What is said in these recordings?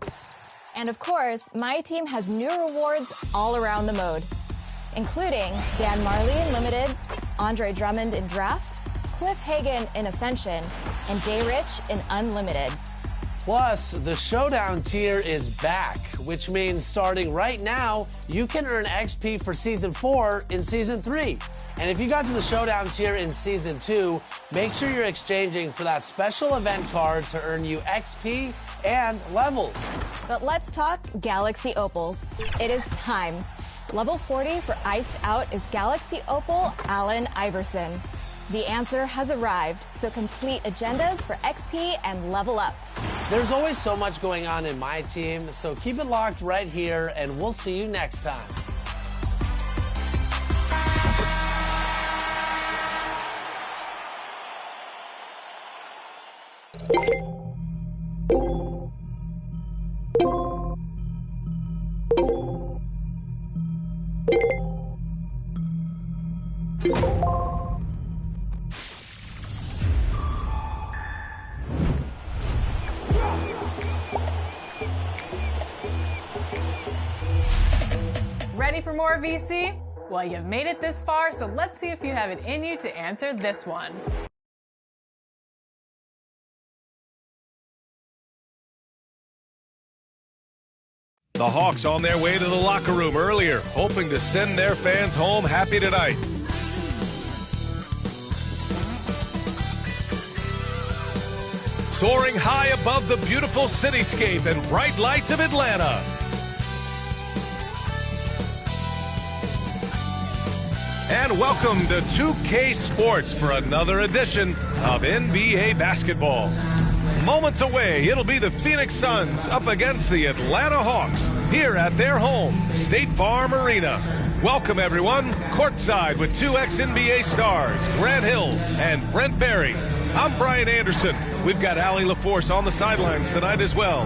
Hawks. And of course, my team has new rewards all around the mode, including Dan Marley in Limited, Andre Drummond in Draft, Cliff Hagan in Ascension, and Jay Rich in Unlimited. Plus, the Showdown tier is back, which means starting right now, you can earn XP for Season 4 in Season 3. And if you got to the Showdown tier in Season 2, make sure you're exchanging for that special event card to earn you XP and levels. But let's talk Galaxy Opals. It is time. Level 40 for Iced Out is Galaxy Opal Allen Iverson. The answer has arrived, so complete agendas for XP and level up. There's always so much going on in my team, so keep it locked right here, and we'll see you next time. Ready for more VC? Well, you've made it this far, so let's see if you have it in you to answer this one. The Hawks on their way to the locker room earlier, hoping to send their fans home happy tonight. Soaring high above the beautiful cityscape and bright lights of Atlanta. And welcome to 2K Sports for another edition of NBA basketball. Moments away, it'll be the Phoenix Suns up against the Atlanta Hawks here at their home, State Farm Arena. Welcome, everyone, courtside with two ex-NBA stars, Grant Hill and Brent Barry. I'm Brian Anderson. We've got Allie LaForce on the sidelines tonight as well.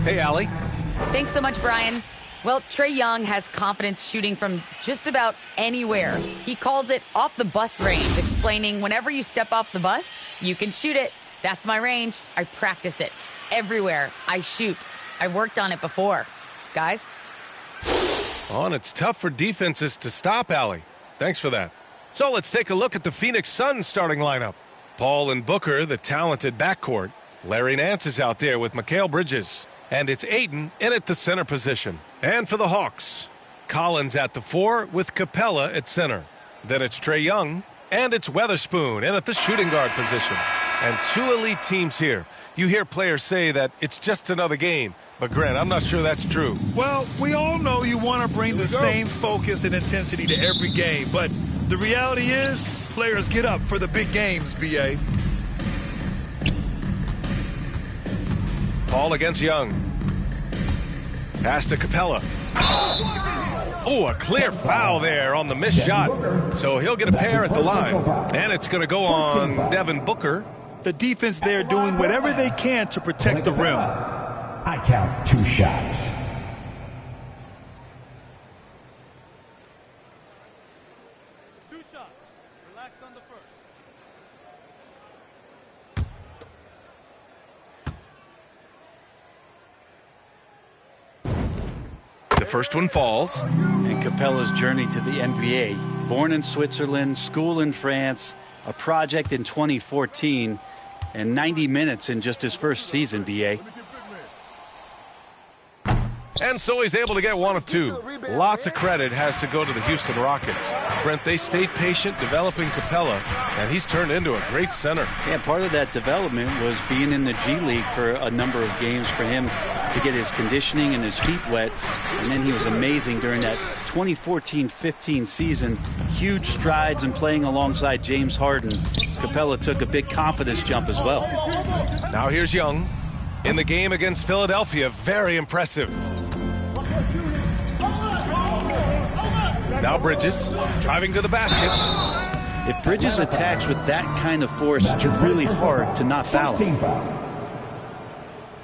Hey, Allie. Thanks so much, Brian. Well, Trae Young has confidence shooting from just about anywhere. He calls it off the bus range, explaining whenever you step off the bus, you can shoot it. That's my range. I practice it. Everywhere I shoot. I've worked on it before. Guys? Oh, and it's tough for defenses to stop, Allie. Thanks for that. So let's take a look at the Phoenix Suns starting lineup. Paul and Booker, the talented backcourt. Larry Nance is out there with Mikal Bridges. And it's Ayton in at the center position. And for the Hawks, Collins at the 4 with Capella at center. Then it's Trae Young, and it's Weatherspoon in at the shooting guard position. And two elite teams here. You hear players say that it's just another game. But, Grant, I'm not sure that's true. Well, we all know you want to bring the same focus and intensity to every game. But the reality is, players get up for the big games, B.A. Paul against Young. Pass to Capella. Oh, a clear foul there on the missed shot. So he'll get a pair at the line. And it's going to go on Devin Booker. The defense there doing whatever they can to protect the rim. I count 2 shots. Relax on the first. The first one falls. And Capella's journey to the NBA. Born in Switzerland, school in France, a project in 2014, and 90 minutes in just his first season, B.A. And so he's able to get one of two. Lots of credit has to go to the Houston Rockets. Brent, they stayed patient developing Capella, and he's turned into a great center. Yeah, part of that development was being in the G League for a number of games for him to get his conditioning and his feet wet. And then he was amazing during that 2014-15 season. Huge strides in playing alongside James Harden. Capella took a big confidence jump as well. Now here's Young. In the game against Philadelphia, very impressive. Now Bridges, driving to the basket. If Bridges attacks with that kind of force, it's really hard to not foul him.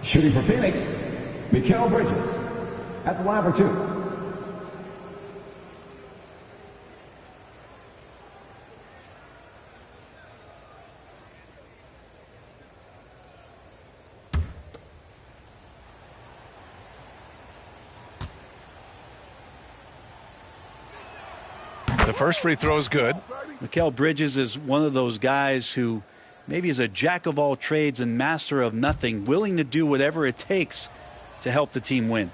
Shooting for Phoenix, Mikal Bridges at the line for 2. The first free throw is good. Mikal Bridges is one of those guys who maybe is a jack of all trades and master of nothing, willing to do whatever it takes to help the team win.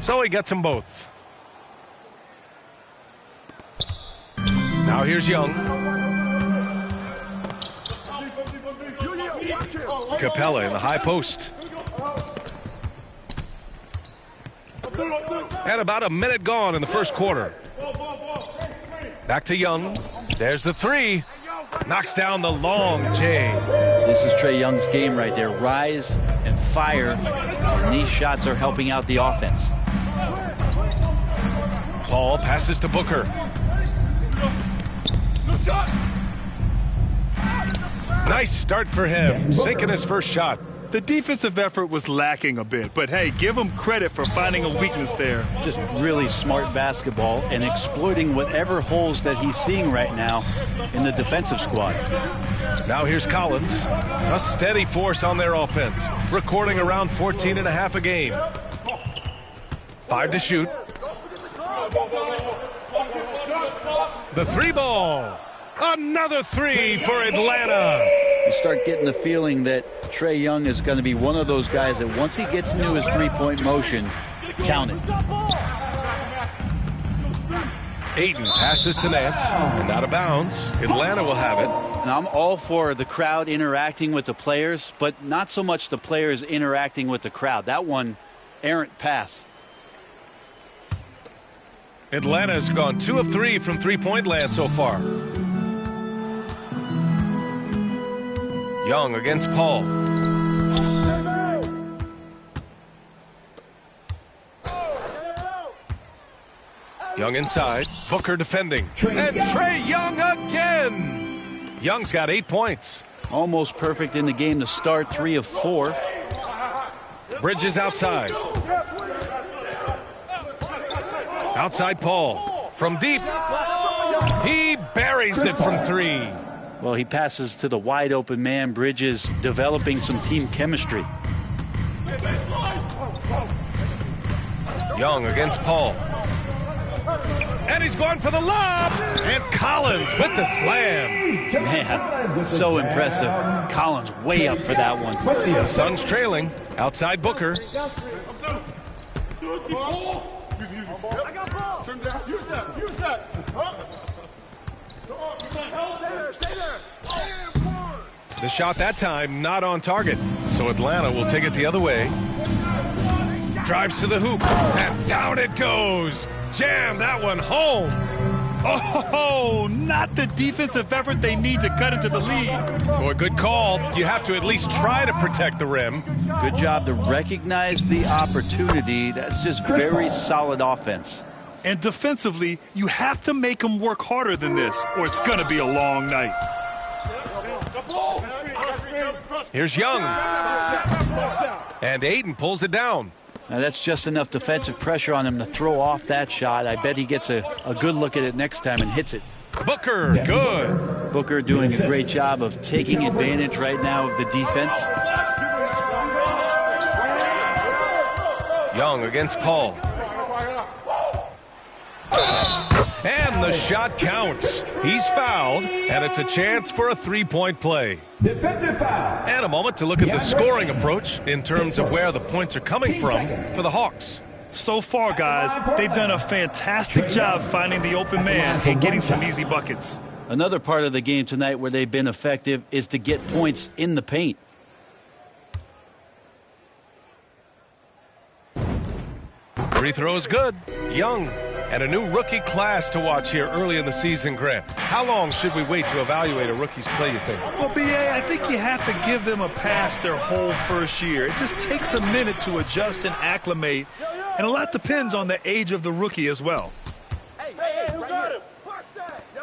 So he gets them both. Now here's Young. Capella in the high post. And about a minute gone in the first quarter. Back to Young. There's the three. Knocks down the long J. This is Trae Young's game right there. Rise and fire. And these shots are helping out the offense. Paul passes to Booker. Nice start for him. Sinking his first shot. The defensive effort was lacking a bit, but hey, give him credit for finding a weakness there. Just really smart basketball and exploiting whatever holes that he's seeing right now in the defensive squad. Now here's Collins, a steady force on their offense, recording around 14.5 a game. 5 to shoot. The three ball. Another three for Atlanta. You start getting the feeling that Trae Young is going to be one of those guys that once he gets into his three-point motion, count it. Ayton passes to Nance, and out of bounds. Atlanta will have it. And I'm all for the crowd interacting with the players, but not so much the players interacting with the crowd. That one, errant pass. Atlanta has gone 2 of 3 from three-point land so far. Young against Paul. Young inside. Booker defending. And Trae Young again. Young's got 8 points. Almost perfect in the game to start, 3 of 4. Bridges outside. Outside Paul. From deep. He buries it from 3. Well, he passes to the wide open man. Bridges developing some team chemistry. Young against Paul. And he's going for the lob. And Collins with the slam. Man, so impressive. Collins way up for that one. The Suns trailing. Outside Booker. The shot that time not on target, so Atlanta will take it the other way. Drives to the hoop, and down it goes. Jam that one home. Oh, not the defensive effort they need to cut into the lead. Boy, good call. You have to at least try to protect the rim. Good job to recognize the opportunity. That's just very solid offense. And defensively, you have to make them work harder than this, or it's going to be a long night. Here's Young. And Ayton pulls it down. Now that's just enough defensive pressure on him to throw off that shot. I bet he gets a good look at it next time and hits it. Booker, good. Booker doing a great job of taking advantage right now of the defense. Young against Paul. And the shot counts. He's fouled, and it's a chance for a three-point play. Defensive foul. And a moment to look at the scoring approach in terms of where the points are coming from for the Hawks. So far, guys, they've done a fantastic job finding the open man and getting some easy buckets. Another part of the game tonight where they've been effective is to get points in the paint. Free throw is good. Young. And a new rookie class to watch here early in the season, Grant. How long should we wait to evaluate a rookie's play, you think? Well, B.A., I think you have to give them a pass their whole first year. It just takes a minute to adjust and acclimate, and a lot depends on the age of the rookie as well. Hey, who got him? Watch that. Yo,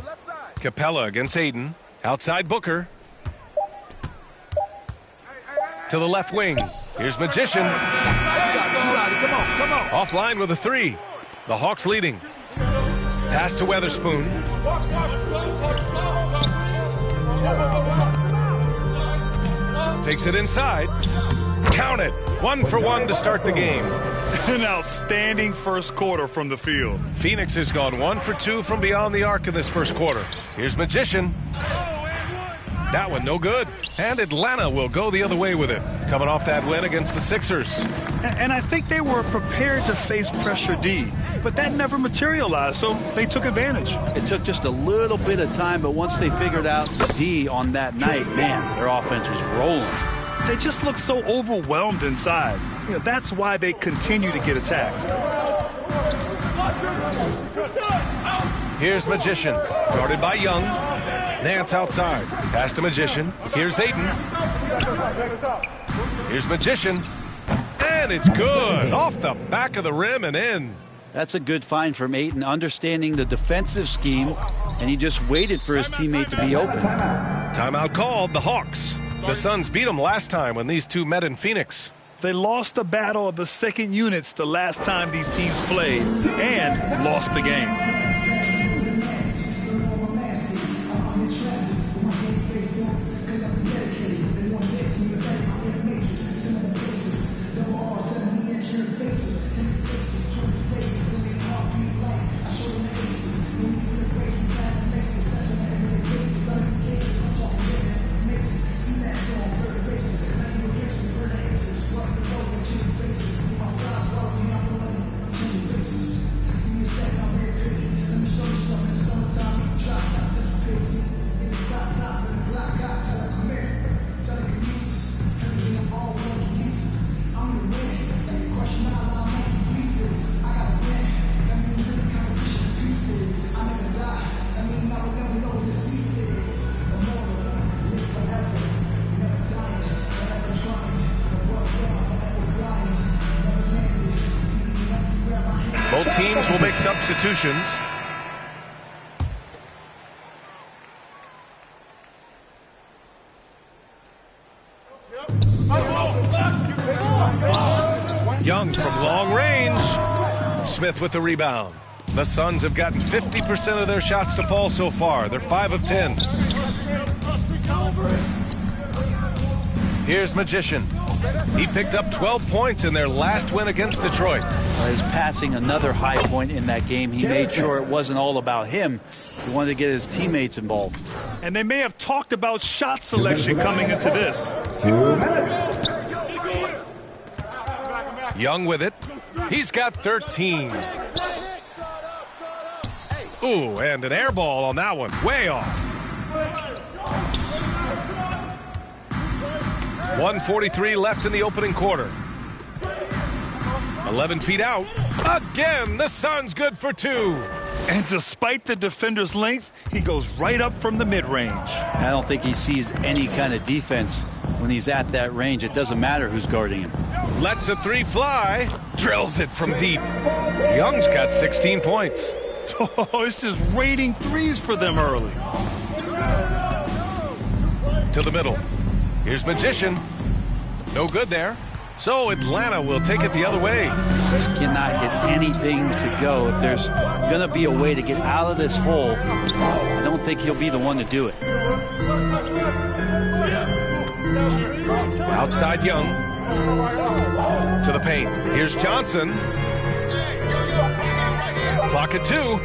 left side. Capella against Ayton. Outside Booker. To the left wing. Here's Magician. Come on. Offline with a three. The Hawks leading. Pass to Weatherspoon. Takes it inside. Count it. 1 for 1 to start the game. An outstanding first quarter from the field. Phoenix has gone 1 for 2 from beyond the arc in this first quarter. Here's Magician. That one no good. And Atlanta will go the other way with it, coming off that win against the Sixers. And I think they were prepared to face pressure D, but that never materialized, so they took advantage. It took just a little bit of time, but once they figured out the D on that night, man, their offense was rolling. They just look so overwhelmed inside. That's why they continue to get attacked. Here's Magician, guarded by Young. Nance outside. Pass to Magician. Here's Aiden. Here's Magician. And it's good. Off the back of the rim and in. That's a good find from Aiden, understanding the defensive scheme, and he just waited for his teammate to be open. Timeout called, the Hawks. The Suns beat them last time when these two met in Phoenix. They lost the battle of the second units the last time these teams played and lost the game. Both teams will make substitutions. Young from long range. Smith with the rebound. The Suns have gotten 50% of their shots to fall so far. They're 5 of 10. Here's Magician. He picked up 12 points in their last win against Detroit. He's passing another high point in that game. He made sure it wasn't all about him. He wanted to get his teammates involved. And they may have talked about shot selection coming into this. 2 minutes. Young with it. He's got 13. Ooh, and an air ball on that one. Way off. 1:43 left in the opening quarter. 11 feet out. Again, the Suns good for 2. And despite the defender's length, he goes right up from the mid-range. I don't think he sees any kind of defense when he's at that range. It doesn't matter who's guarding him. Lets a 3 fly. Drills it from deep. Young's got 16 points. Oh, it's just raining threes for them early. To the middle. Here's Magician. No good there. So Atlanta will take it the other way. Just cannot get anything to go. If there's going to be a way to get out of this hole, I don't think he'll be the one to do it. Outside Young. To the paint. Here's Johnson. Clock at 2.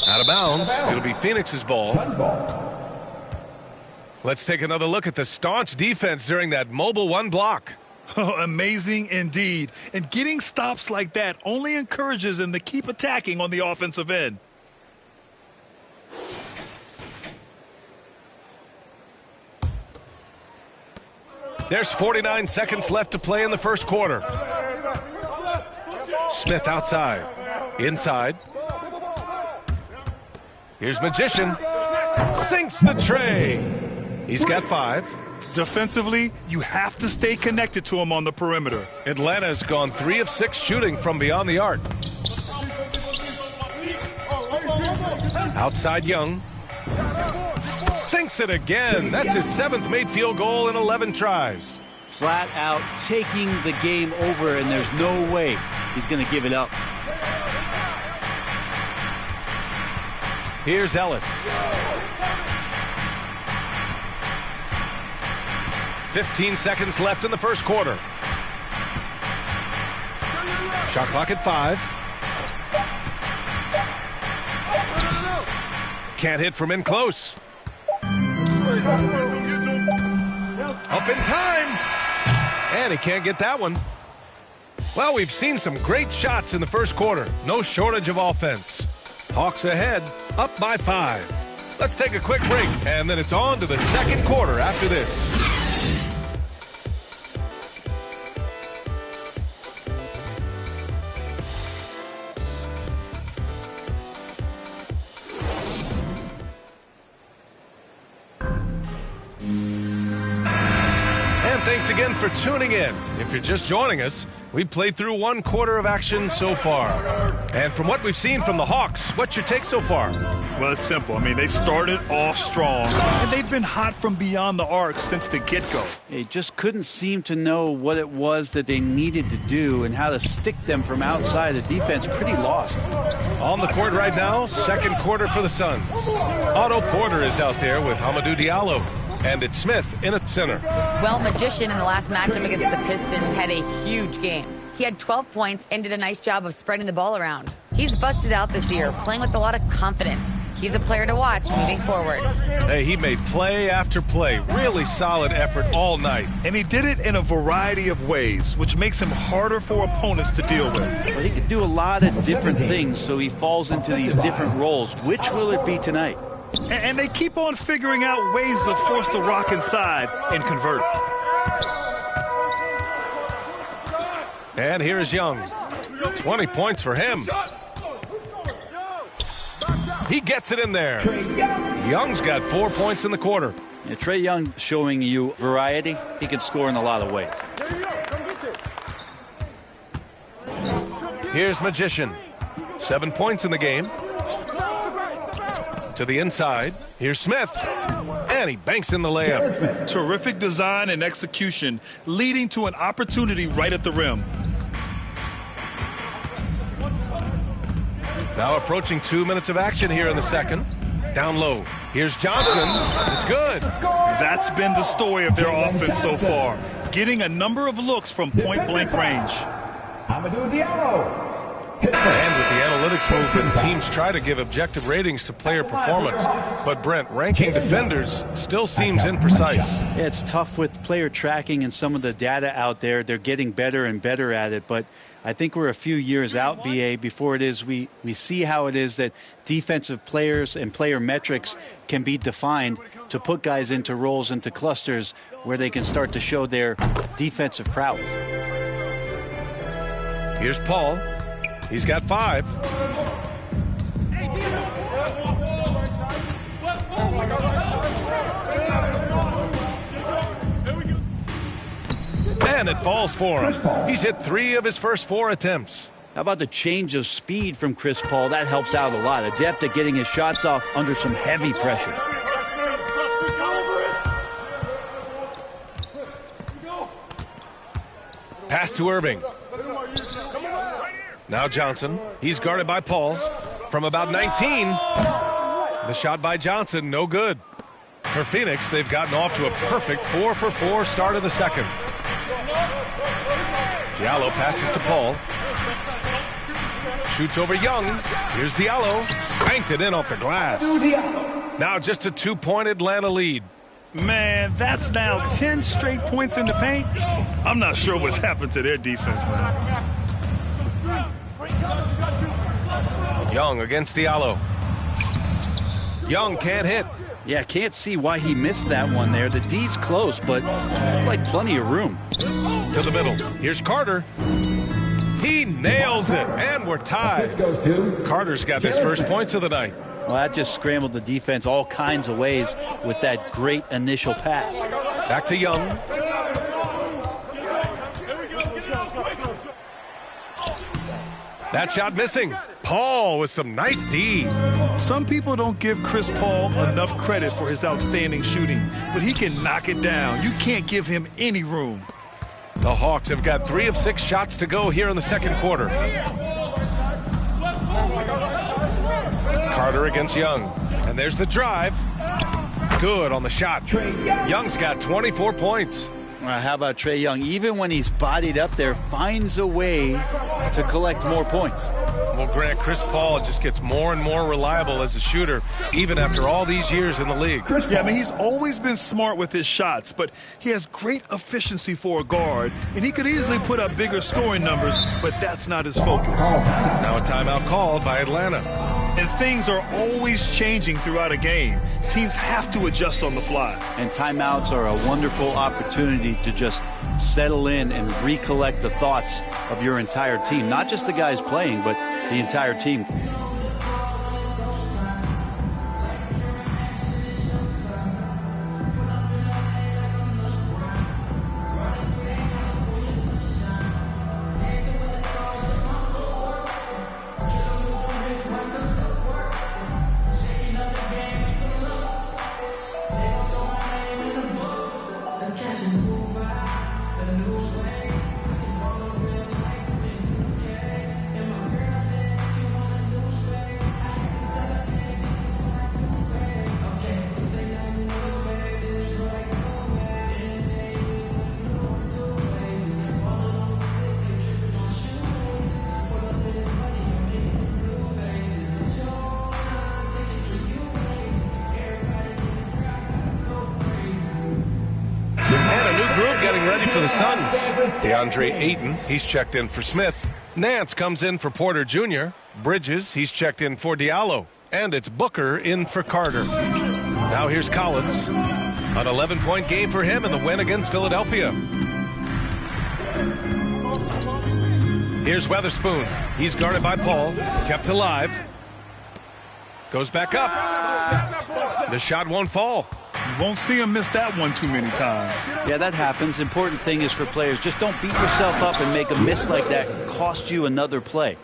Out of bounds. It'll be Phoenix's ball. Let's take another look at the staunch defense during that mobile 1 block. Oh, amazing indeed. And getting stops like that only encourages them to keep attacking on the offensive end. There's 49 seconds left to play in the first quarter. Smith outside. Inside. Here's Magician. Sinks the tray. He's got 5. Defensively, you have to stay connected to him on the perimeter. Atlanta's gone 3 of 6 shooting from beyond the arc. Outside Young. Sinks it again. That's his 7th made field goal in 11 tries. Flat out taking the game over, and there's no way he's going to give it up. Here's Ellis. 15 seconds left in the first quarter. Shot clock at 5. Can't hit from in close. Up in time. And he can't get that one. Well, we've seen some great shots in the first quarter. No shortage of offense. Hawks ahead, up by 5. Let's take a quick break, and then it's on to the second quarter after this. Thanks again for tuning in. If you're just joining us, we've played through one quarter of action so far. And from what we've seen from the Hawks, what's your take so far? Well, it's simple. I mean, they started off strong, and they've been hot from beyond the arc since the get-go. They just couldn't seem to know what it was that they needed to do and how to stick them from outside. The defense pretty lost. On the court right now, second quarter for the Suns. Otto Porter is out there with Hamidou Diallo. And it's Smith in at center. Well, Magician in the last matchup against the Pistons had a huge game. He had 12 points and did a nice job of spreading the ball around. He's busted out this year, playing with a lot of confidence. He's a player to watch moving forward. Hey, he made play after play. Really solid effort all night. And he did it in a variety of ways, which makes him harder for opponents to deal with. Well, he can do a lot of different things, so he falls into these different roles. Which will it be tonight? And they keep on figuring out ways to force the rock inside and convert. And here's Young. 20 points for him. He gets it in there. Young's got 4 points in the quarter. Yeah, Trae Young showing you variety. He can score in a lot of ways. Here's Magician. 7 points in the game. To the inside. Here's Smith. And he banks in the layup. Terrific design and execution, leading to an opportunity right at the rim. Now approaching 2 minutes of action here in the second. Down low. Here's Johnson. It's good. That's been the story of their offense so far. Getting a number of looks from point-blank range. Hamidou Diallo. And with the analytics movement, teams try to give objective ratings to player performance. But Brent, ranking defenders still seems imprecise. Yeah, it's tough with player tracking and some of the data out there. They're getting better and better at it. But I think we're a few years out, BA, before it is we see how it is that defensive players and player metrics can be defined to put guys into roles, into clusters where they can start to show their defensive prowess. Here's Paul. He's got 5. And it falls for him. He's hit 3 of his first 4 attempts. How about the change of speed from Chris Paul? That helps out a lot. Adept at getting his shots off under some heavy pressure. Pass to Irving. Now Johnson. He's guarded by Paul. From about 19. The shot by Johnson, no good. For Phoenix, they've gotten off to a perfect 4-for-4 start of the second. Diallo passes to Paul. Shoots over Young. Here's Diallo. Banked it in off the glass. Now just a 2-point Atlanta lead. Man, that's now 10 straight points in the paint. I'm not sure what's happened to their defense, man. Young against Diallo. Young can't hit. Yeah, can't see why he missed that one there. The D's close, but like plenty of room. To the middle. Here's Carter. He nails it, and we're tied. Carter's got his first points of the night. Well, that just scrambled the defense all kinds of ways with that great initial pass. Back to Young. That shot missing. Paul with some nice D. Some people don't give Chris Paul enough credit for his outstanding shooting, but he can knock it down. You can't give him any room. The Hawks have got 3 of 6 shots to go here in the second quarter. Carter against Young. And there's the drive. Good on the shot. Young's got 24 points. How about Trae Young? Even when he's bodied up there, finds a way to collect more points. Well, Grant, Chris Paul just gets more and more reliable as a shooter, even after all these years in the league. Yeah, I mean, he's always been smart with his shots, but he has great efficiency for a guard, and he could easily put up bigger scoring numbers, but that's not his focus. Now a timeout called by Atlanta. And things are always changing throughout a game. Teams have to adjust on the fly. And timeouts are a wonderful opportunity to just settle in and recollect the thoughts of your entire team. Not just the guys playing, but the entire team. DeAndre Ayton, he's checked in for Smith. Nance comes in for Porter Jr. Bridges, he's checked in for Diallo. And it's Booker in for Carter. Now here's Collins. An 11-point game for him in the win against Philadelphia. Here's Weatherspoon. He's guarded by Paul. Kept alive. Goes back up. The shot won't fall. You won't see him miss that one too many times. Yeah, that happens. Important thing is for players, just don't beat yourself up and make a miss like that cost you another play.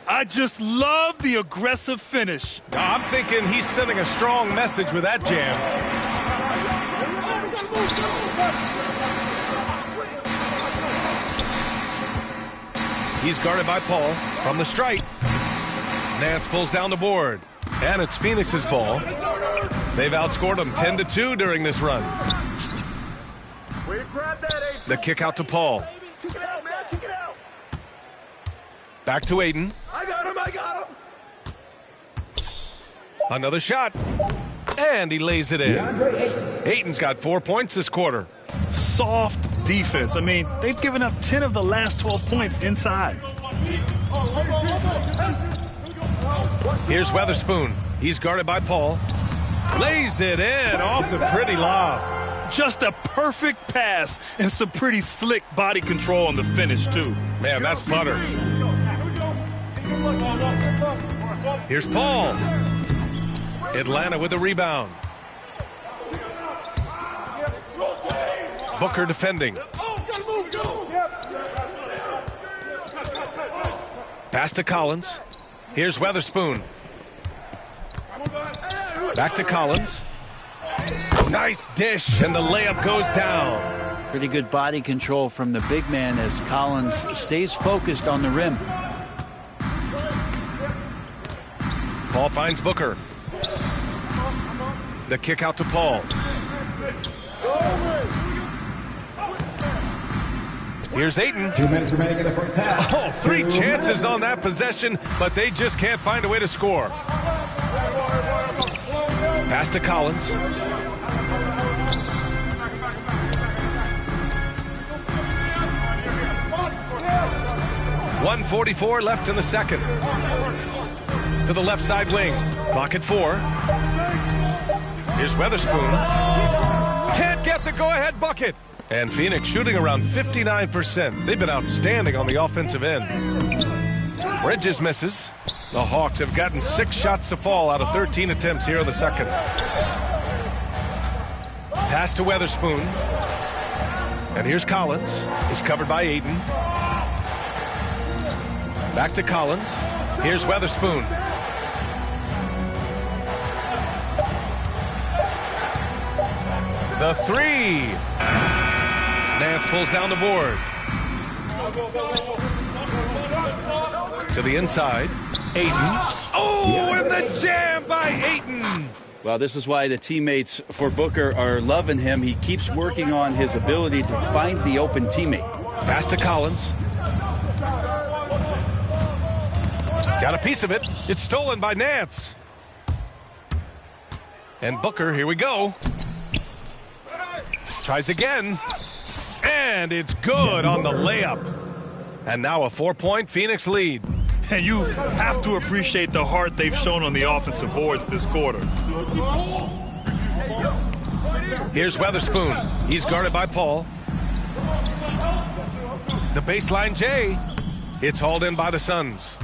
I just love the aggressive finish. I'm thinking he's sending a strong message with that jam. He's guarded by Paul from the stripe. Nance pulls down the board. And it's Phoenix's ball. They've outscored them 10-2 during this run. The kick out to Paul. Back to Ayton. I got him. Another shot. And he lays it in. Ayton's got 4 points this quarter. Soft defense. I mean, they've given up 10 of the last 12 points inside. Here's Weatherspoon. He's guarded by Paul. Lays it in off the pretty lob. Just a perfect pass and some pretty slick body control on the finish, too. Man, that's butter. Here's Paul. Atlanta with the rebound. Booker defending. Pass to Collins. Here's Weatherspoon. Back to Collins. Nice dish, and the layup goes down. Pretty good body control from the big man as Collins stays focused on the rim. Paul finds Booker. The kick out to Paul. Here's Ayton. 2 minutes remaining in the first half. Oh, 3 chances on that possession, but they just can't find a way to score. Pass to Collins. .144 left in the second. To the left side wing. Clock at 4. Here's Weatherspoon. Can't get the go-ahead bucket. And Phoenix shooting around 59%. They've been outstanding on the offensive end. Bridges misses. The Hawks have gotten 6 shots to fall out of 13 attempts here in the second. Pass to Weatherspoon. And here's Collins. He's covered by Ayton. Back to Collins. Here's Weatherspoon. The 3. Nance pulls down the board. To the inside. Ayton. Oh, and the jam by Ayton. Well, this is why the teammates for Booker are loving him. He keeps working on his ability to find the open teammate. Pass to Collins. Got a piece of it. It's stolen by Nance. And Booker, here we go. Tries again. And it's good on the layup. And now a 4-point Phoenix lead. And you have to appreciate the heart they've shown on the offensive boards this quarter. Here's Weatherspoon. He's guarded by Paul. The baseline J. It's hauled in by the Suns.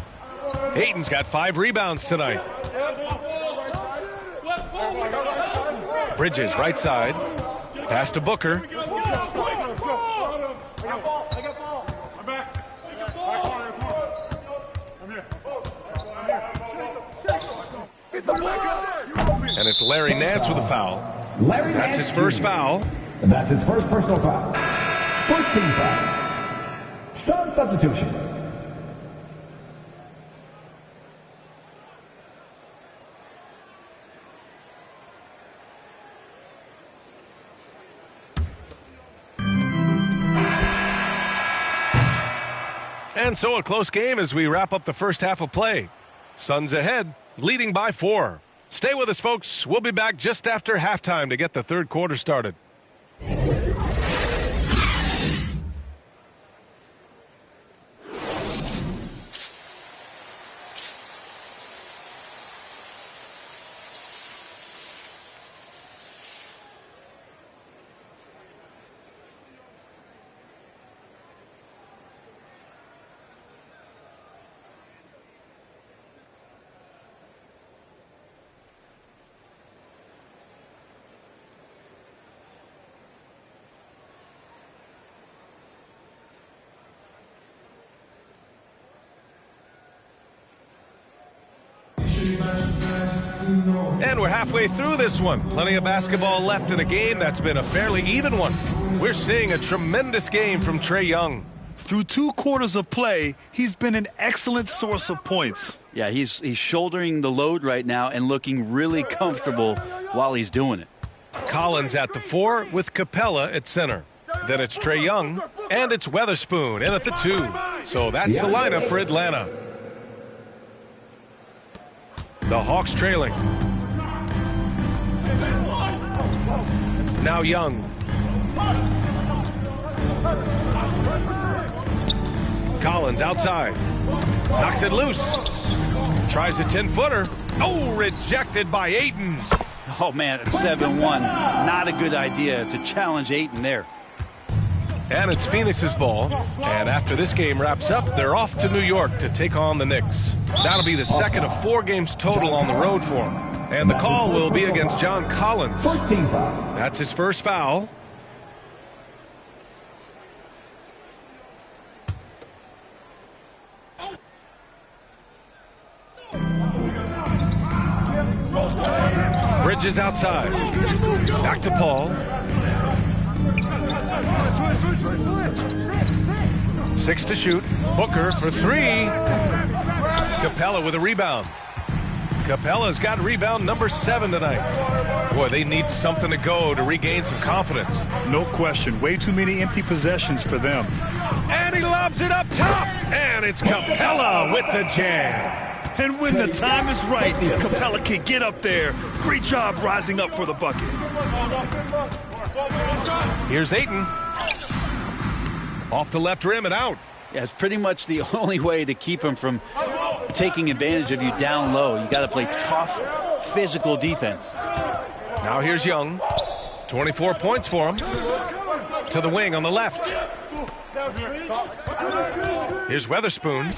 Ayton's got 5 rebounds tonight. Bridges, right side. Pass to Booker. And it's Larry Nance with a foul. That's his first foul. And that's his first personal foul. First team foul. Sun substitution. And so a close game as we wrap up the first half of play. Suns ahead, leading by 4. Stay with us, folks. We'll be back just after halftime to get the third quarter started. And we're halfway through this one. Plenty of basketball left in a game that's been a fairly even one. We're seeing a tremendous game from Trae Young. Through 2 quarters of play, he's been an excellent source of points. Yeah, he's shouldering the load right now and looking really comfortable while he's doing it. Collins at the 4 with Capella at center. Then it's Trae Young, and it's Weatherspoon in at the 2. So that's the lineup for Atlanta. The Hawks trailing. Now Young. Collins outside. Knocks it loose. Tries a 10-footer. Oh, rejected by Ayton. Oh, man, it's 7-1. Not a good idea to challenge Ayton there. And it's Phoenix's ball. And after this game wraps up, they're off to New York to take on the Knicks. That'll be the second of 4 games total on the road for him. And the call will be against John Collins. That's his first foul. Bridges outside. Back to Paul. 6 to shoot. Booker for 3. Capella with a rebound. Capella's got rebound number 7 tonight. Boy, they need something to go to regain some confidence. No question. Way too many empty possessions for them. And he lobs it up top. And it's Capella with the jam. And when the time is right, Capella can get up there. Great job rising up for the bucket. Here's Ayton. Off the left rim and out. Yeah, it's pretty much the only way to keep him from taking advantage of you down low. You got to play tough, physical defense. Now here's Young. 24 points for him. To the wing on the left. Here's Weatherspoon.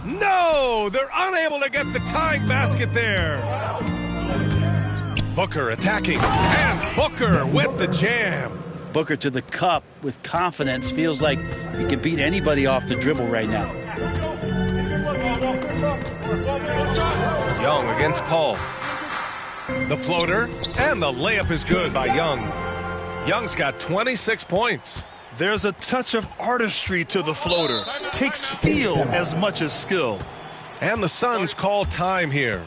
No! They're unable to get the tying basket there. Booker attacking. And Booker with the jam. Booker to the cup with confidence. Feels like he can beat anybody off the dribble right now. Young against Paul. The floater. And the layup is good by Young. Young's got 26 points. There's a touch of artistry to the floater. Takes feel as much as skill. And the Suns call time here.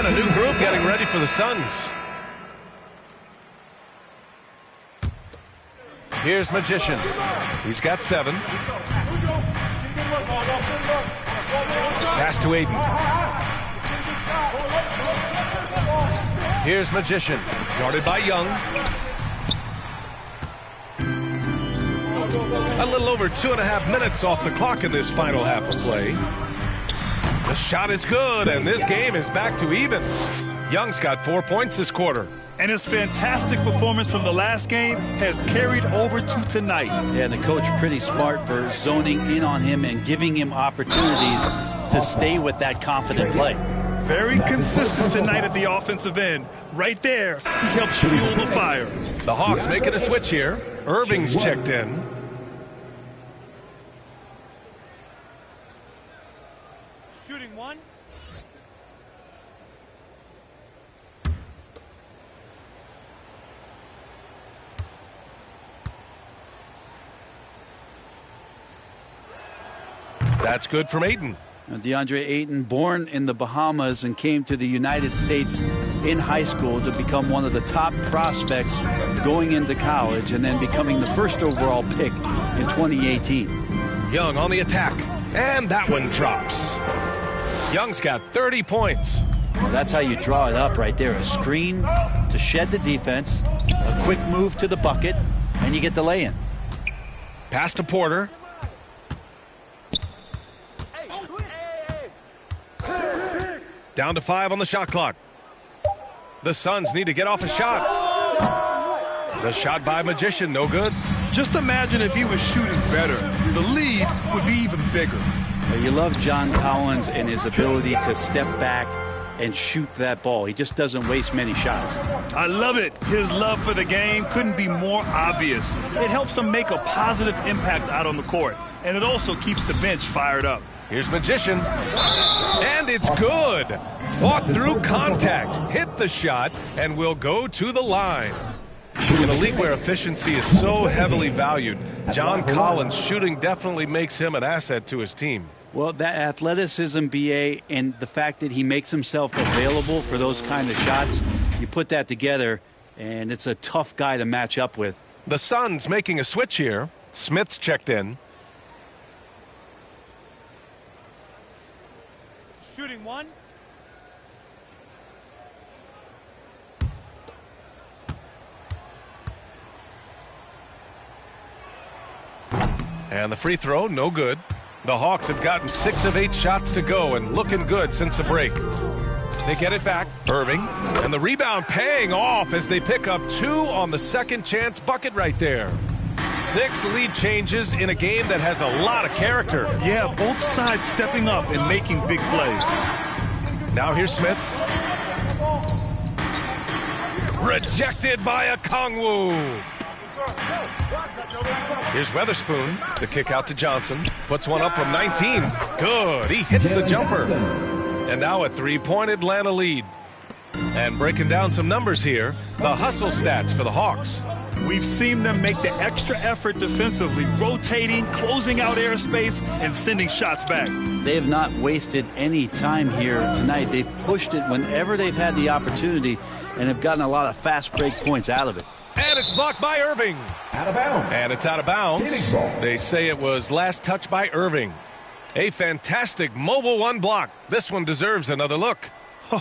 And a new group getting ready for the Suns. Here's Magician. He's got 7. Pass to Aiden. Here's Magician. Guarded by Young. A little over 2.5 minutes off the clock in this final half of play. The shot is good, and this game is back to even. Young's got 4 points this quarter. And his fantastic performance from the last game has carried over to tonight. Yeah, and the coach pretty smart for zoning in on him and giving him opportunities to stay with that confident play. Very consistent tonight at the offensive end. Right there, he helps fuel the fire. The Hawks making a switch here. Irving's checked in. Shooting one. That's good from Ayton. DeAndre Ayton, born in the Bahamas and came to the United States in high school to become one of the top prospects going into college and then becoming the first overall pick in 2018. Young on the attack, and that one drops. Young's got 30 points. Well, that's how you draw it up right there. A screen to shed the defense, a quick move to the bucket, and you get the lay-in. Pass to Porter. Down to 5 on the shot clock. The Suns need to get off a shot. The shot by Magician, no good. Just imagine if he was shooting better. The lead would be even bigger. You love John Collins and his ability to step back and shoot that ball. He just doesn't waste many shots. I love it. His love for the game couldn't be more obvious. It helps him make a positive impact out on the court, and it also keeps the bench fired up. Here's Magician, and it's good. Fought through contact, hit the shot, and will go to the line. In a league where efficiency is so heavily valued, John Collins' shooting definitely makes him an asset to his team. Well, that athleticism, BA, and the fact that he makes himself available for those kind of shots, you put that together, and it's a tough guy to match up with. The Suns making a switch here. Smith's checked in. Shooting one. And the free throw, no good. The Hawks have gotten 6 of 8 shots to go and looking good since the break. They get it back. Irving. And the rebound paying off as they pick up 2 on the second chance bucket right there. 6 lead changes in a game that has a lot of character. Yeah, both sides stepping up and making big plays. Now here's Smith. Rejected by a Kongwu. Here's Weatherspoon. The kick out to Johnson. Puts one up from 19. Good. He hits the jumper. And now a 3-point Atlanta lead. And breaking down some numbers here, the hustle stats for the Hawks. We've seen them make the extra effort defensively, rotating, closing out airspace, and sending shots back. They have not wasted any time here tonight. They've pushed it whenever they've had the opportunity and have gotten a lot of fast break points out of it. And it's blocked by Irving. Out of bounds. And it's out of bounds. They say it was last touched by Irving. A fantastic mobile one block. This one deserves another look.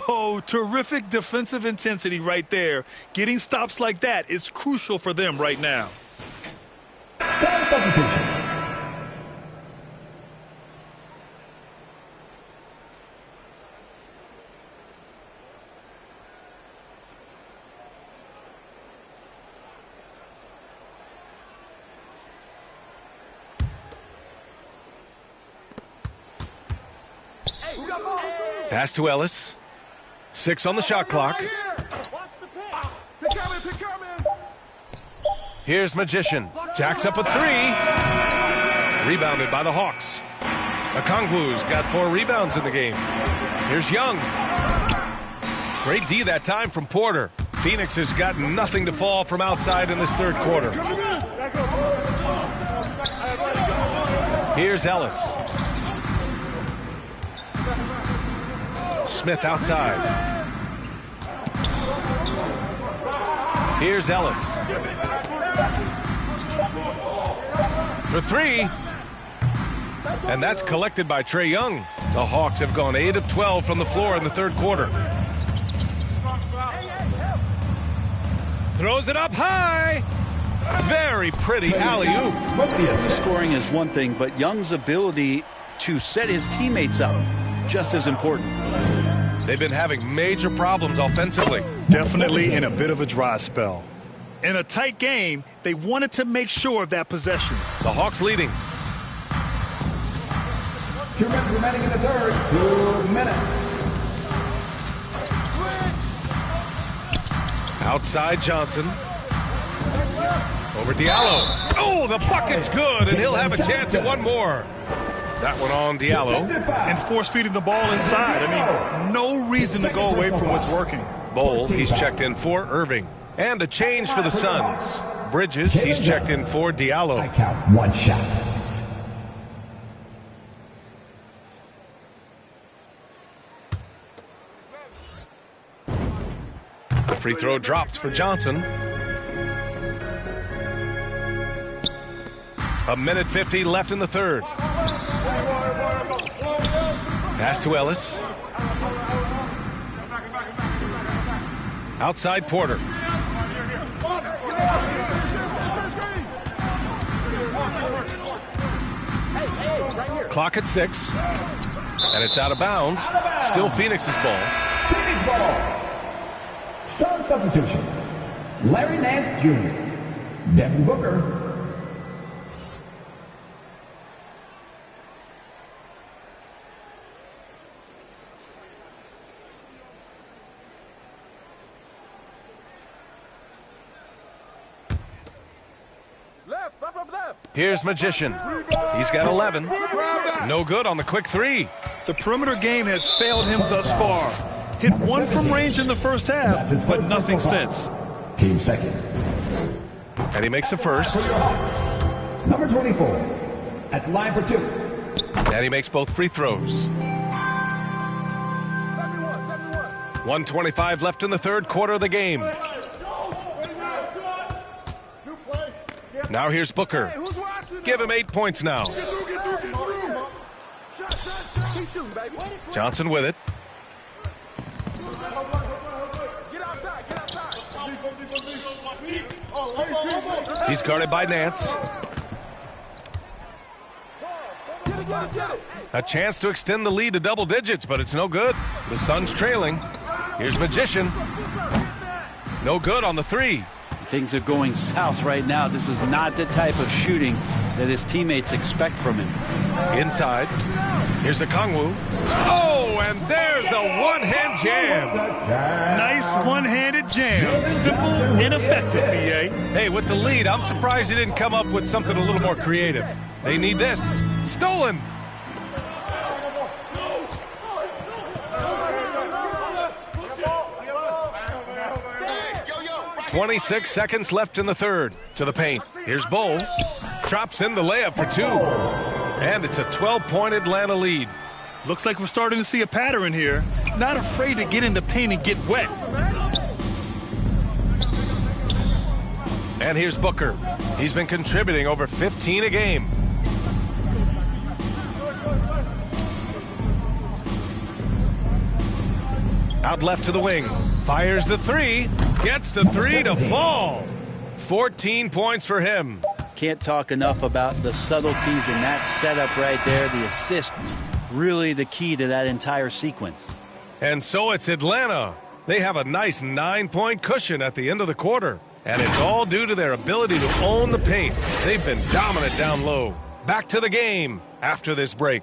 Oh, terrific defensive intensity right there. Getting stops like that is crucial for them right now. Sound substitution. Pass to Ellis. 6 on the shot clock. Here's Magician. Jacks up a 3. Rebounded by the Hawks. Okongwu's got 4 rebounds in the game. Here's Young. Great D that time from Porter. Phoenix has got nothing to fall from outside in this third quarter. Here's Ellis. Smith outside. Here's Ellis. For three. And that's collected by Trae Young. The Hawks have gone 8 of 12 from the floor in the third quarter. Throws it up high. Very pretty alley-oop. Scoring is one thing, but Young's ability to set his teammates up, just as important. They've been having major problems offensively. Definitely in a bit of a dry spell. In a tight game, they wanted to make sure of that possession. The Hawks leading. 2 minutes remaining in the third. 2 minutes. Outside Johnson. Over Diallo. Oh, the bucket's good, and he'll have a chance at one more. That one on Diallo. And force-feeding the ball inside. I mean, no reason to go away from what's working. Bol, he's checked in for Irving. And a change for the Suns. Bridges, he's checked in for Diallo. I count 1 shot. The free throw drops for Johnson. A minute 50 left in the third. Pass to Ellis. Outside Porter. Clock at 6. And it's out of bounds. Still Phoenix's ball. Phoenix ball. Sun substitution. Larry Nance Jr. Devin Booker. Here's Magician. He's got 11. No good on the quick three. The perimeter game has failed him thus far. Hit 1 from range in the first half, but nothing since. Team second. And he makes a first. Number 24 at the line for 2. And he makes both free throws. 1:25 left in the third quarter of the game. Now here's Booker. Give him 8 points now. Johnson with it. He's guarded by Nance. A chance to extend the lead to double digits, but it's no good. The Suns trailing. Here's Magician. No good on the three. Things are going south right now. This is not the type of shooting that his teammates expect from him. Inside. Here's a Kongwu. Oh, and there's a one-hand jam. Nice one-handed jam. Simple and effective, B.A. Hey, with the lead, I'm surprised he didn't come up with something a little more creative. They need this. Stolen. 26 seconds left in the third. To the paint. Here's Bol. Drops in the layup for 2. And it's a 12-point Atlanta lead. Looks like we're starting to see a pattern here. Not afraid to get in the paint and get wet. And here's Booker. He's been contributing over 15 a game. Out left to the wing. Fires the three. Gets the three to fall. 14 points for him. Can't talk enough about the subtleties in that setup right there. The assist, really the key to that entire sequence. And so it's Atlanta. They have a nice 9-point cushion at the end of the quarter. And it's all due to their ability to own the paint. They've been dominant down low. Back to the game after this break.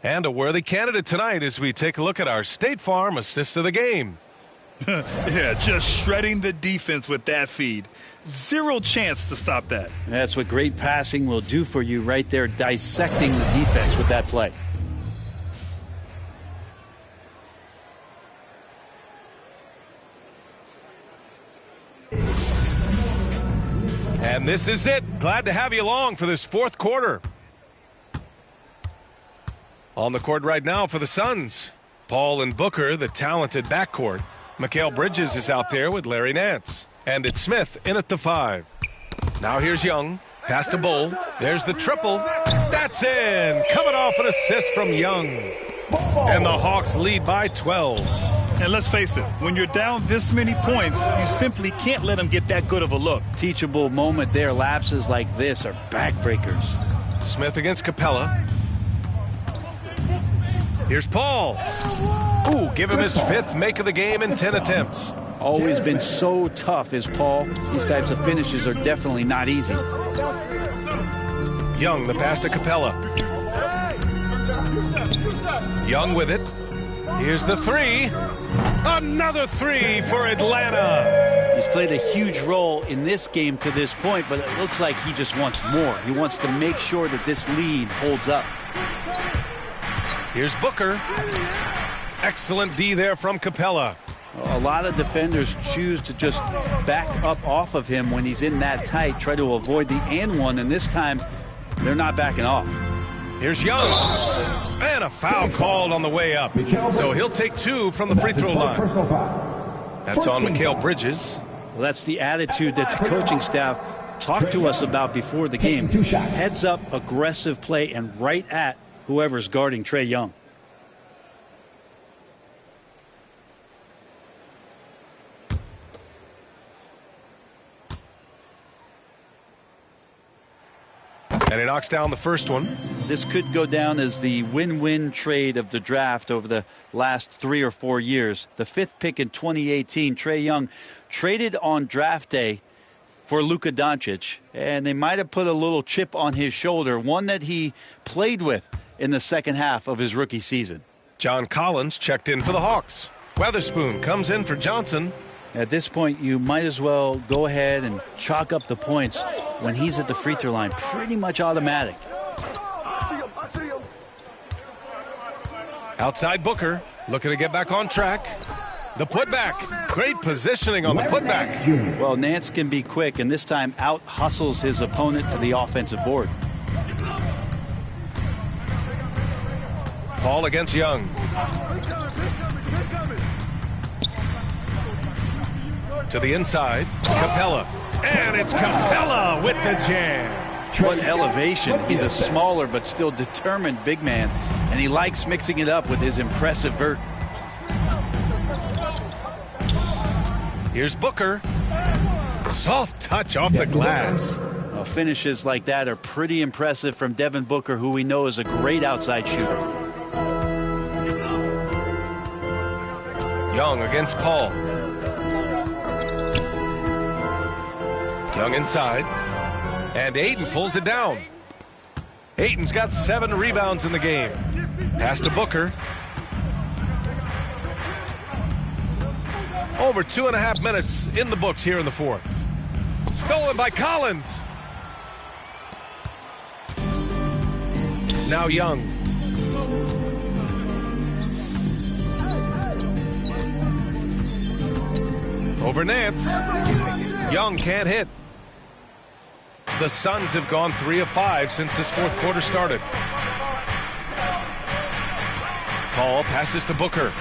And a worthy candidate tonight as we take a look at our State Farm assist of the game. Yeah, just shredding the defense with that feed. Zero chance to stop that. That's what great passing will do for you right there, dissecting the defense with that play. And this is it. Glad to have you along for this fourth quarter. On the court right now for the Suns, Paul and Booker, the talented backcourt. Mikal Bridges is out there with Larry Nance. And it's Smith in at the 5. Now here's Young. Pass to Bull. There's the triple. That's in. Coming off an assist from Young. And the Hawks lead by 12. And let's face it, when you're down this many points, you simply can't let them get that good of a look. Teachable moment there. Lapses like this are backbreakers. Smith against Capella. Here's Paul. Ooh, give him his 5th make of the game in 10 attempts. Always been so tough is Paul. These types of finishes are definitely not easy. Young, the pass to Capella. Young with it. Here's the 3. Another 3 for Atlanta. He's played a huge role in this game to this point, but it looks like he just wants more. He wants to make sure that this lead holds up. Here's Booker. Excellent D there from Capella. A lot of defenders choose to just back up off of him when he's in that tight, try to avoid the and one, and this time they're not backing off. Here's Young. And a foul called on the way up. So he'll take 2 from the free throw line. That's on Mikal Bridges. Well, that's the attitude that the coaching staff talked to us about before the game. Heads up, aggressive play, and right at whoever's guarding Trae Young. And he knocks down the first one. This could go down as the win-win trade of the draft over the last 3 or 4 years. The 5th pick in 2018, Trae Young traded on draft day for Luka Doncic, and they might have put a little chip on his shoulder, one that he played with in the second half of his rookie season. John Collins checked in for the Hawks. Weatherspoon comes in for Johnson. At this point, you might as well go ahead and chalk up the points when he's at the free throw line. Pretty much automatic. Outside Booker, looking to get back on track. The putback. Great positioning on the putback. Well, Nance can be quick, and this time out-hustles his opponent to the offensive board. Paul against Young. To the inside, Capella. And it's Capella with the jam. What elevation. He's a smaller but still determined big man, and he likes mixing it up with his impressive vert. Here's Booker. Soft touch off the glass. Well, finishes like that are pretty impressive from Devin Booker, who we know is a great outside shooter. Young against Paul. Young inside. And Ayton pulls it down. Ayton's got 7 rebounds in the game. Pass to Booker. Over 2.5 minutes in the books here in the fourth. Stolen by Collins. Now Young. Over Nance. Young can't hit. The Suns have gone 3 of 5 since this fourth quarter started. Paul passes to Booker.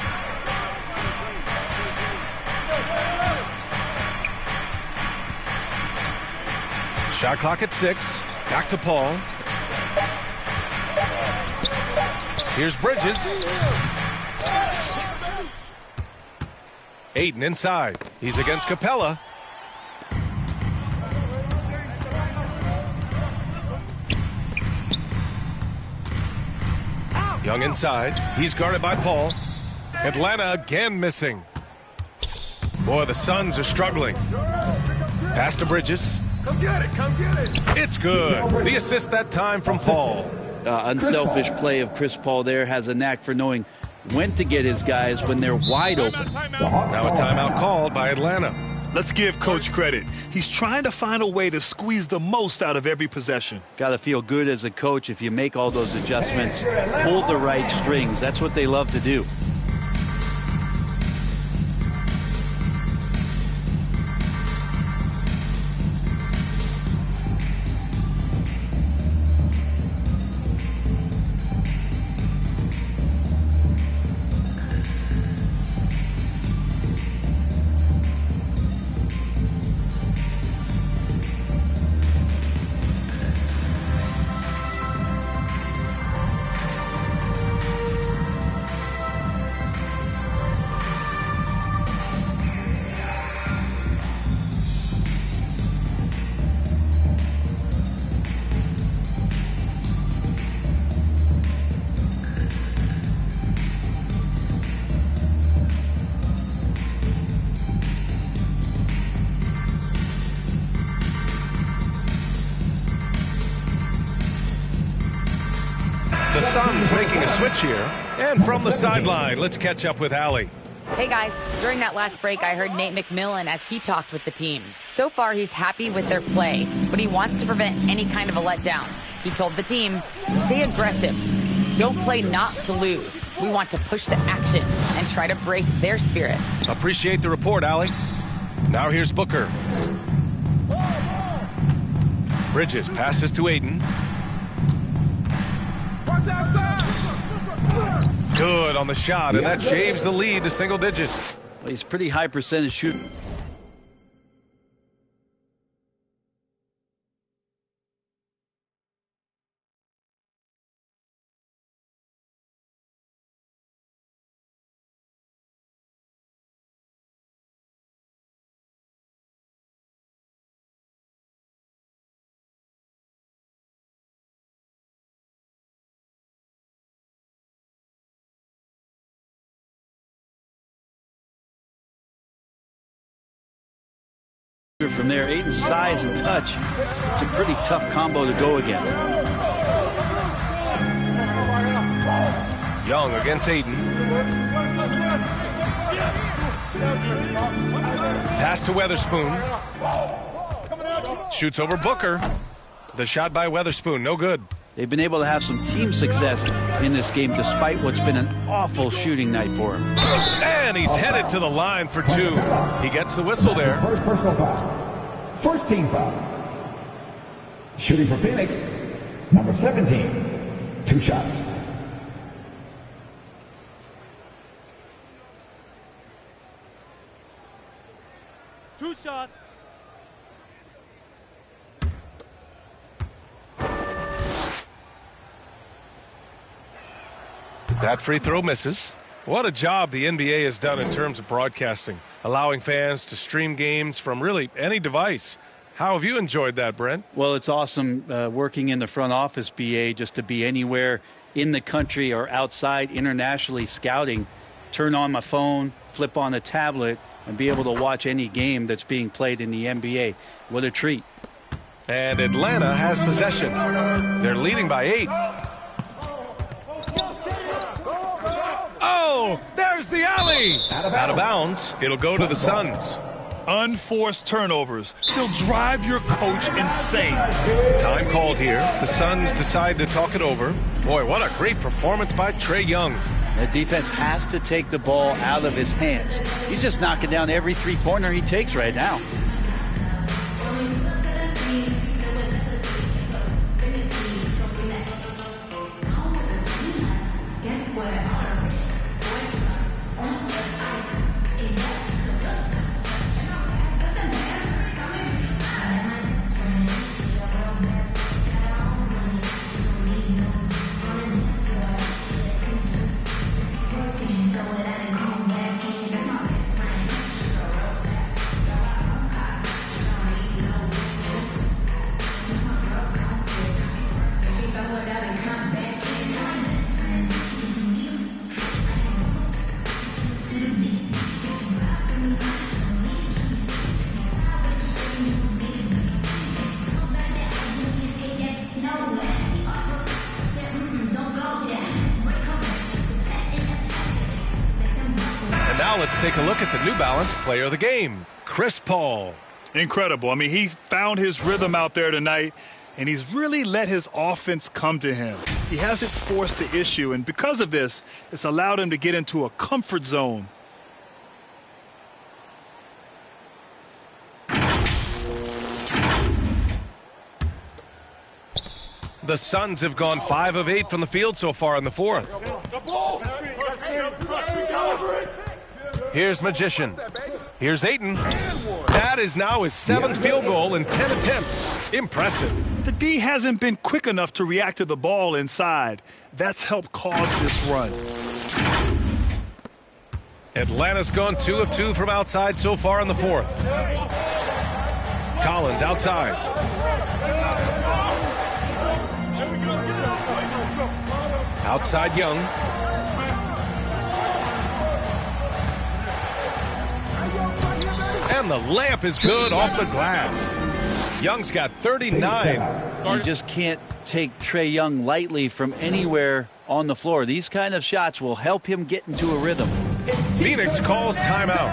Shot clock at 6. Back to Paul. Here's Bridges. Ayton inside. He's against Capella. Young inside. He's guarded by Paul. Atlanta again missing. Boy, the Suns are struggling. Pass to Bridges. Come get it, come get it. It's good. The assist that time from Paul. Unselfish play of Chris Paul there. Has a knack for knowing when to get his guys when they're wide open. Now a timeout called by Atlanta. Let's give Coach credit. He's trying to find a way to squeeze the most out of every possession. Got to feel good as a coach if you make all those adjustments. Pull the right strings. That's what they love to do. The Suns making a switch here. And from the sideline, let's catch up with Allie. Hey guys, during that last break, I heard Nate McMillan as he talked with the team. So far, he's happy with their play, but he wants to prevent any kind of a letdown. He told the team, stay aggressive. Don't play not to lose. We want to push the action and try to break their spirit. Appreciate the report, Allie. Now here's Booker. Bridges passes to Aiden. Good on the shot, and that shaves the lead to single digits. Well, he's pretty high percentage shooting. From there, Aiden's size and touch, it's a pretty tough combo to go against. Young against Aiden. Pass to Weatherspoon. Shoots over Booker. The shot by Weatherspoon, no good. They've been able to have some team success in this game despite what's been an awful shooting night for him. And he's headed to the line for two. He gets the whistle there. First personal foul. First team foul. Shooting for Phoenix, number 17. 2 shots. Two shots. That free throw misses. What a job the NBA has done in terms of broadcasting, allowing fans to stream games from really any device. How have you enjoyed that, Brent? Well, it's awesome working in the front office, BA, just to be anywhere in the country or outside internationally scouting. Turn on my phone, flip on a tablet, and be able to watch any game that's being played in the NBA. What a treat. And Atlanta has possession. They're leading by 8. Oh, there's the alley. Out of bounds. It'll go to the Suns. Unforced turnovers. They'll drive your coach insane. Time called here. The Suns decide to talk it over. Boy, what a great performance by Trae Young. The defense has to take the ball out of his hands. He's just knocking down every three-pointer he takes right now. Let's take a look at the New Balance player of the game, Chris Paul. Incredible. I mean, he found his rhythm out there tonight, and he's really let his offense come to him. He hasn't forced the issue, and because of this, it's allowed him to get into a comfort zone. The Suns have gone 5 of 8 from the field so far in the fourth. Here's Magician. Here's Ayton. That is now his 7th field goal in 10 attempts. Impressive. The D hasn't been quick enough to react to the ball inside. That's helped cause this run. Atlanta's gone 2 of 2 from outside so far in the fourth. Collins outside. Outside Young. And the layup is good off the glass. Young's got 39. You just can't take Trae Young lightly from anywhere on the floor. These kind of shots will help him get into a rhythm. Phoenix calls timeout.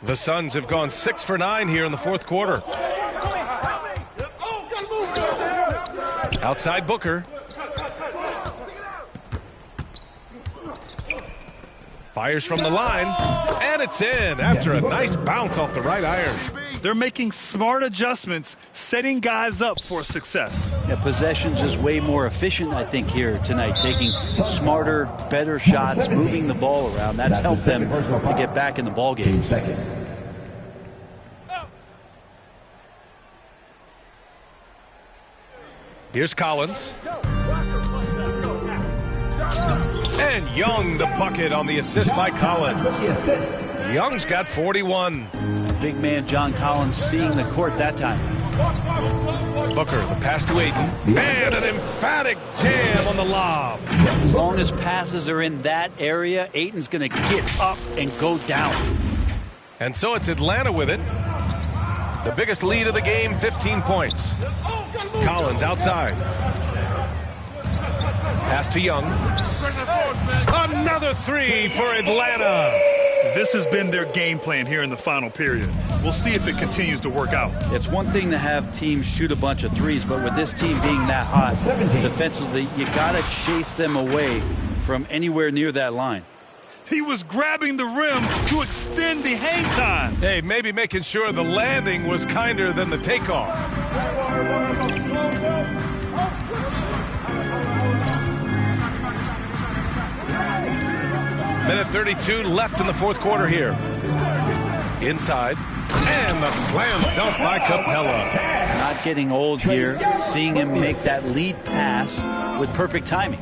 The Suns have gone 6 for 9 here in the fourth quarter. Outside Booker. Fires from the line, and it's in after a nice bounce off the right iron. They're making smart adjustments, setting guys up for success. Yeah, possessions is way more efficient, I think, here tonight. Taking smarter, better shots, moving the ball around. That's helped them to get back in the ball game. Here's Collins. And Young, the bucket on the assist by Collins. Young's got 41. Big man John Collins seeing the court that time. Booker, the pass to Ayton. And an emphatic jam on the lob. As long as passes are in that area, Ayton's going to get up and go down. And so it's Atlanta with it. The biggest lead of the game, 15 points. Collins outside. Pass to Young. Another three for Atlanta. This has been their game plan here in the final period. We'll see if it continues to work out. It's one thing to have teams shoot a bunch of threes, but with this team being that hot defensively, you got to chase them away from anywhere near that line. He was grabbing the rim to extend the hang time. Hey, maybe making sure the landing was kinder than the takeoff. Minute 32 left in the fourth quarter here. Inside. And the slam dunk by Capella. Not getting old here. Seeing him make that lead pass with perfect timing.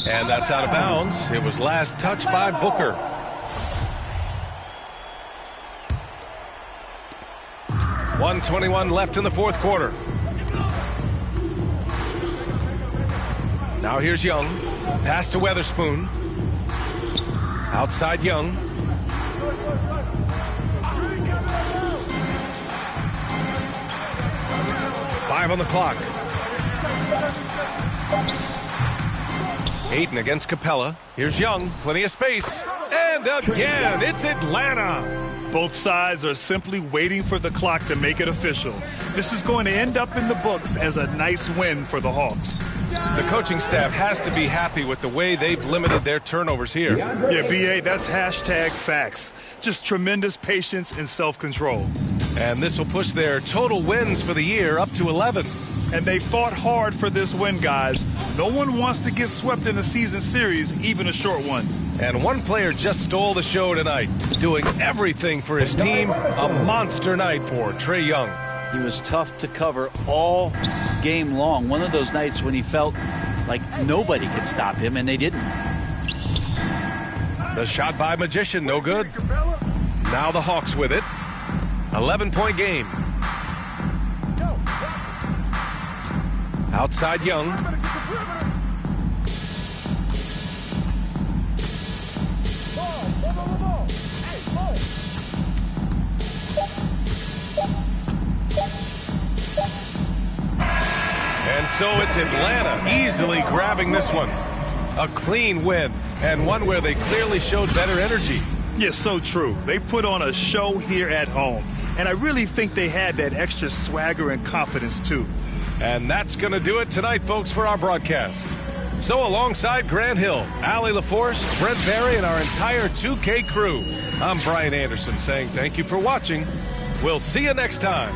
And that's out of bounds. It was last touched by Booker. .121 left in the fourth quarter. Now here's Young. Pass to Weatherspoon. Outside Young. Five on the clock. Ayton against Capella. Here's Young. Plenty of space. And again, it's Atlanta. Both sides are simply waiting for the clock to make it official. This is going to end up in the books as a nice win for the Hawks. The coaching staff has to be happy with the way they've limited their turnovers here. Yeah, B.A., that's hashtag facts. Just tremendous patience and self-control. And this will push their total wins for the year up to 11. And they fought hard for this win, guys. No one wants to get swept in a season series, even a short one. And one player just stole the show tonight, doing everything for his team. A monster night for Trae Young. He was tough to cover all game long. One of those nights when he felt like nobody could stop him, and they didn't. The shot by Magician, no good. Now the Hawks with it. 11-point game. Outside Young. And so it's Atlanta easily grabbing this one. A clean win, and one where they clearly showed better energy. Yeah, so true. They put on a show here at home, and I really think they had that extra swagger and confidence, too. And that's going to do it tonight, folks, for our broadcast. So alongside Grant Hill, Allie LaForce, Brent Barry, and our entire 2K crew, I'm Brian Anderson saying thank you for watching. We'll see you next time.